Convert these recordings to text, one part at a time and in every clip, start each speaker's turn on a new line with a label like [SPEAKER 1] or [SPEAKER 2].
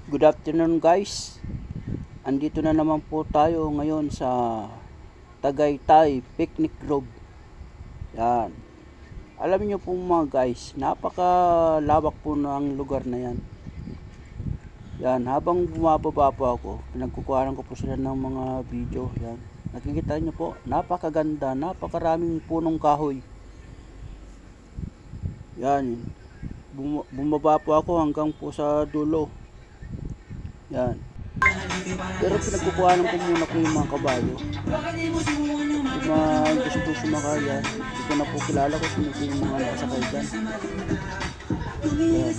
[SPEAKER 1] Good afternoon guys. Andito na naman po tayo ngayon sa Tagaytay Picnic Grove. Yan. Alam niyo po mga guys, napakalawak po ng lugar na yan. Yan, habang bumababa po ako, pinagkukuhanan ko po sila ng mga video. Yan. Nakikita niyo po, napakaganda, napakaraming punong kahoy. Yan. Bumaba po ako hanggang po sa dulo. Yan. Pero pinagkukuhanan ko muna po yung mga kabayo. Yung mga gusto sumakaya, hindi ko na po kilala ko sino po yung mga nakasakay dyan. Yan.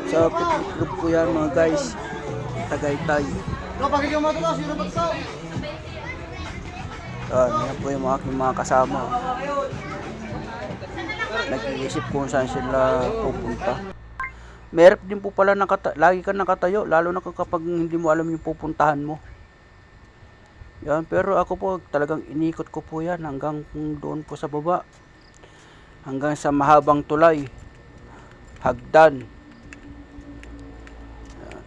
[SPEAKER 1] Sa picnic group ko yan mga guys, Tagaytay. Yan po yung aking mga kasama. Nag-iisip kung saan sila pupunta. Meron din po pala lagi ka nakatayo, lalo na kapag hindi mo alam yung pupuntahan mo. Yan, pero ako po talagang inikot ko po yan hanggang doon po sa baba. Hanggang sa mahabang tulay. Hagdan. Yan.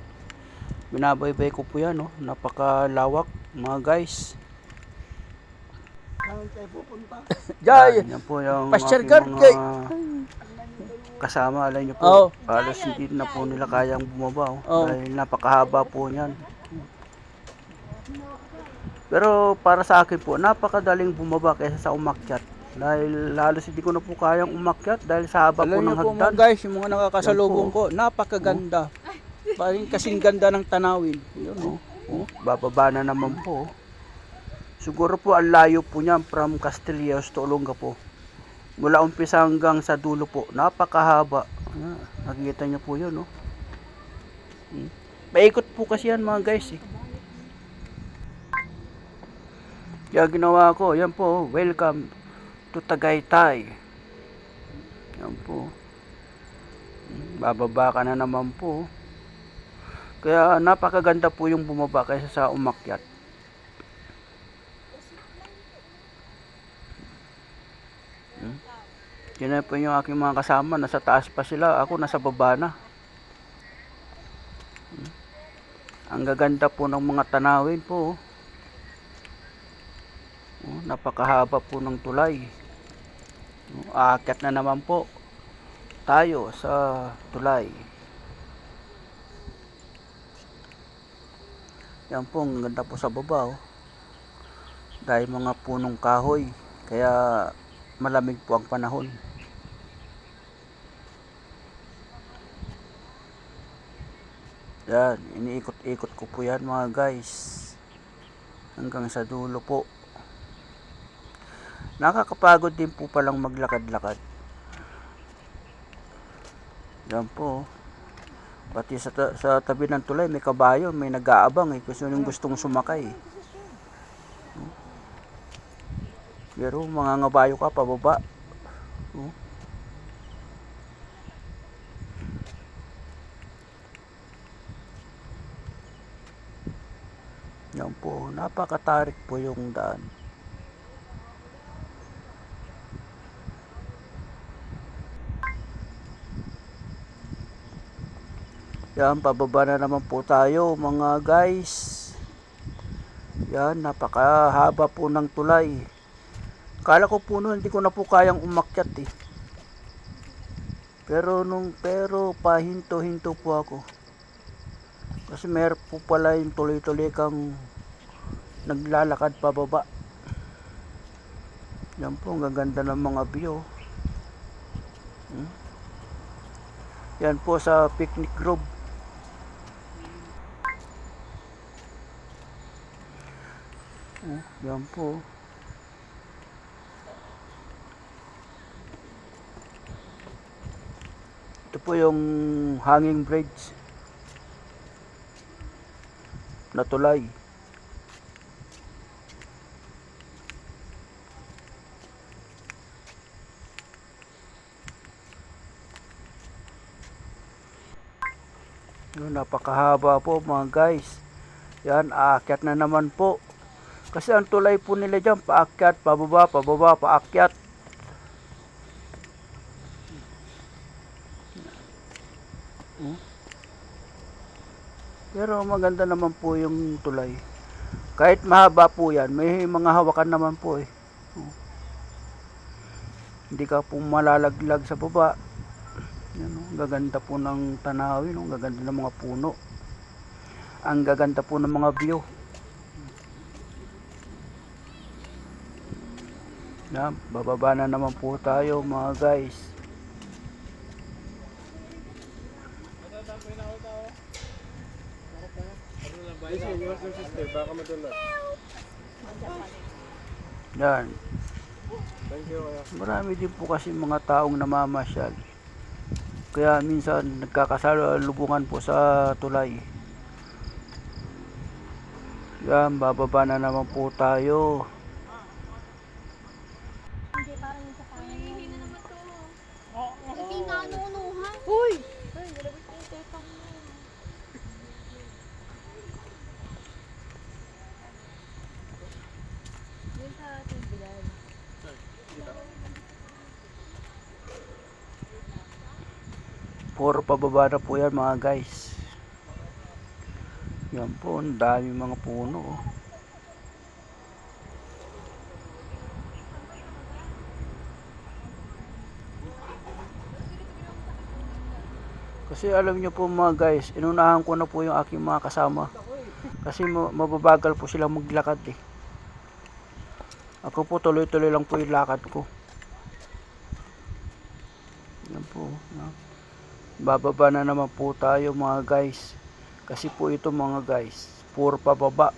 [SPEAKER 1] Binabaybay ko po yan, no? Napakalawak, mga guys. Yan po yung aking mga kasama, alam nyo po, halos hindi na po nila kayang bumaba dahil napakahaba po niyan. Pero para sa akin po, napakadaling bumaba kaysa sa umakyat dahil halos hindi ko na po kayang umakyat dahil sa haba po ng hagdan. Alam nyo po mga guys, yung mga nakakasalubong ko, napakaganda. Parang kasing ganda ng tanawin. Yun, bababa na naman po. Siguro po ang layo po niyan from Castillejos to Olongapo. Mula umpisa hanggang sa dulo po, napakahaba. Nakikita niyo po 'yun, no? Paikot po kasi yan mga guys, eh. Kaya ginawa ko, yan po, welcome to Tagaytay. Yan po. Bababa ka na naman po. Kaya napakaganda po yung bumaba kaysa sa umakyat. Yun na po yung aking mga kasama, nasa taas pa sila, ako nasa baba na. Ang gaganda po ng mga tanawin po. Napakahaba po ng tulay. Aakyat na naman po tayo sa tulay. Yan po, ang ganda po sa baba. Dahil mga punong kahoy, kaya malamig po ang panahon. Yan, iniikot-ikot ko po yan mga guys hanggang sa dulo po. Nakakapagod din po palang maglakad-lakad. Yan po, pati sa tabi ng tulay may kabayo, may nag-aabang kasi yung gustong sumakay. Pero mga ngabayo ka pababa. Yan po, napakatarik po yung daan. Yan, pababa na naman po tayo mga guys. Yan, napakahaba po ng tulay. Kala ko po noon, hindi ko na po kayang umakyat, eh. Pero pahinto-hinto po ako. Kasi meron po pala yung tuloy-tuloy kang naglalakad pababa. Yan po, ang gaganda ng mga view. Yan po sa Picnic Grove. Yan po. Ito po yung hanging bridge na tulay. Napakahaba po mga guys. Yan, aakyat na naman po. Kasi ang tulay po nila dyan, paakyat, pababa, pababa, paakyat. Oh. Pero maganda naman po yung tulay. Kahit mahaba po yan, may mga hawakan naman po eh. Oh. Hindi ka po malalaglag sa baba. Yan, oh. Gaganda po ng tanawin, oh. Gaganda ng mga puno. Ang gaganda po ng mga view. Yan, bababa na naman po tayo mga guys. Yan. Marami din po kasi mga taong namamasyal. Kaya minsan nagkakasalubungan po sa tulay. Yan, bababa na naman po tayo.
[SPEAKER 2] Hindi, parang yung sa kanan. Hindi na naman to. Hindi nga nunuhan. Uy! Ay, nalabit na yung tetang mo. Yun sa ating bilal.
[SPEAKER 1] Puro pababa na po yan mga guys. Yan po, ang dami mga puno. Oh. Kasi alam nyo po mga guys, inunahan ko na po yung aking mga kasama. Kasi mababagal po sila maglakad eh. Ako po tuloy-tuloy lang po yung lakad ko. Yan po. No? Bababa na naman po tayo mga guys. Kasi po ito mga guys, puro pababa.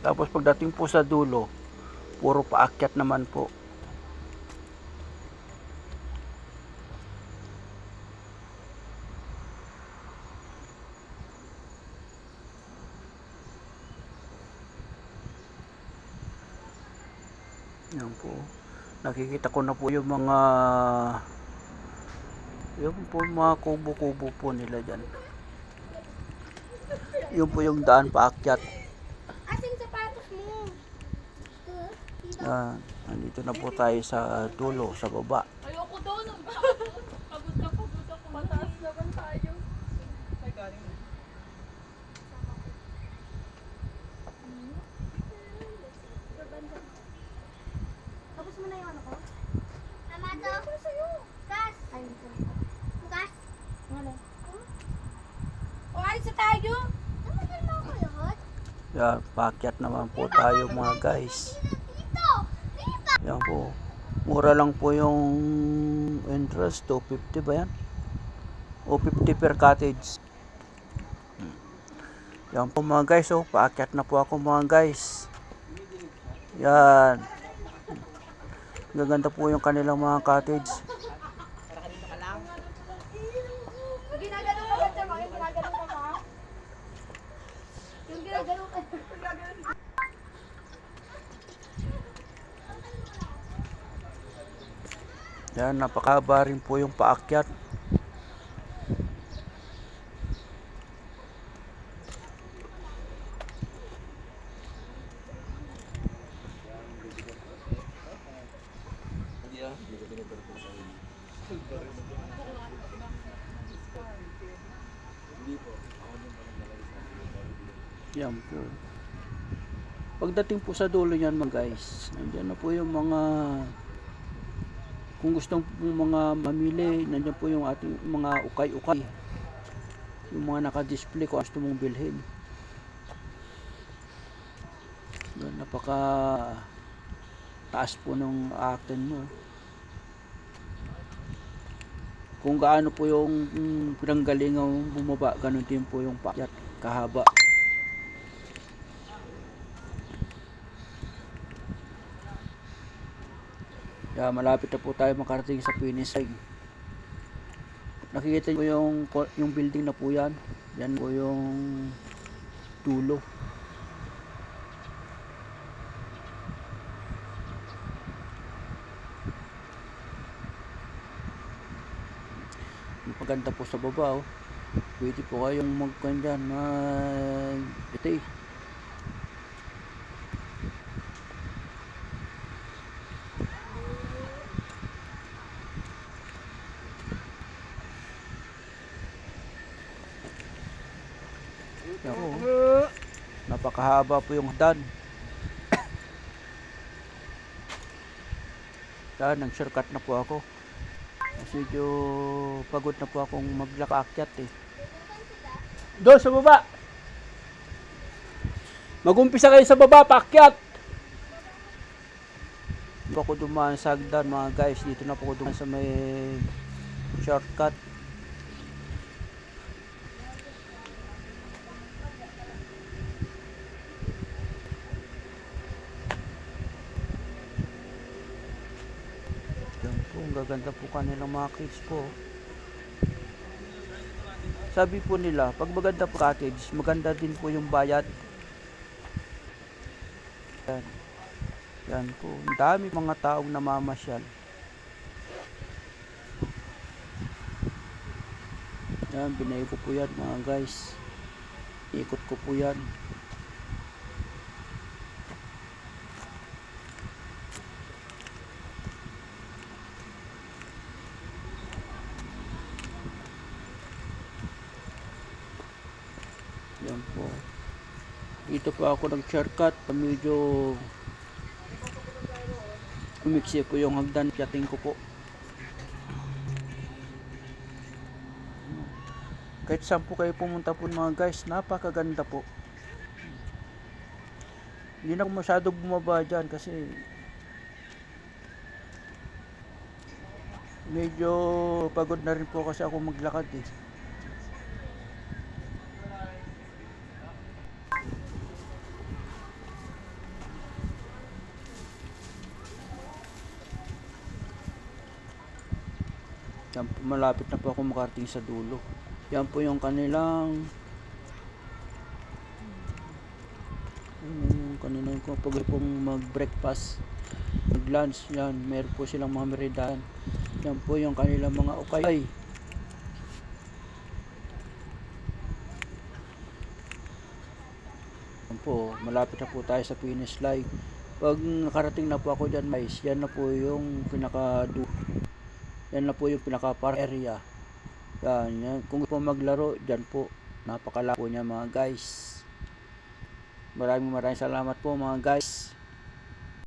[SPEAKER 1] Tapos pagdating po sa dulo, puro paakyat naman po. Yan po. Nakikita ko na po yung mga kubo-kubo po nila dyan. Yun po yung daan paakyat.
[SPEAKER 2] Asin sapatos mo?
[SPEAKER 1] Nandito na po tayo sa dulo, sa baba.
[SPEAKER 2] Ayoko doon. Pagod na pagod ako. Mataas naman tayo. Ay, galing na. Tapos mo na yung ano ko? Tama to. Ano sa'yo? Gas. Ay, ito. Gas. Ano? O, alis na tayo. Naman mo ako lahat?
[SPEAKER 1] Yan, paakyat naman po tayo mga guys. Yan po. Mura lang po yung entrance, 250 ba yan? O 50 per cottage. Yan po mga guys, oh, paakyat na po ako mga guys. Yan. Gaganda po yung kanilang mga cottage.
[SPEAKER 2] Ginagano ka ba dyan? Ginagano ka ba? Yung ginagano ka.
[SPEAKER 1] Yan, napakahaba rin po yung paakyat. Yan po. Pagdating po sa dulo niyan mga guys, nandiyan na po yung mga, kung gustong mga mamili, nandiyan po yung ating mga ukay-ukay. Yung mga naka-display kung gusto mong bilhin. Yan, napaka taas po ng akin mo. Kung gaano po yung pinanggalingang bumaba, ganun din po yung paakyat, kahaba. Yeah, malapit na po tayo makarating sa finish line. Nakikita niyo yung building na po yan. Yan po yung dulo. Maganda po sa baba, oh. Pwede po kayong magkandyan ito eh. Napakahaba po yung hagdan. Yan, nag-shortcut na po ako. Kasi medyo pagod na po akong maglakaakyat eh. Doon sa baba! Mag-umpisa kayo sa baba, paakyat! Dito ako dumaan sa hagdan mga guys. Dito na po ako dumaan sa may shortcut. Yan po, ang gaganda po kanilang mga kids po. Sabi po nila, pag maganda po cottage, maganda din po yung bayad. Yan. Yan po. Ang dami mga taong namamasyal. Yan, binayo ko po yan mga guys. Ikot ko po yan. Yan po. Dito po ako nag-shortcut. Medyo umiksi po yung hagdan. Kyating ko po. Kahit saan po kayo pumunta po mga guys, napakaganda po. Hindi na ako masyado bumaba dyan kasi medyo pagod na rin po kasi ako maglakad eh. Yan po, malapit na po ako makarating sa dulo. Yan po yung kanilang pag pong mag-breakfast, mag-lunch, yan, meron po silang mga meriendahan. Yan po yung kanilang mga ukay. Yan po, malapit na po tayo sa finish line. Pag nakarating na po ako dyan guys, yan na po yung yan na po yung pinaka-park area. Yan. Kung po maglaro, dyan po. Napakalaki po niya mga guys. Maraming salamat po mga guys.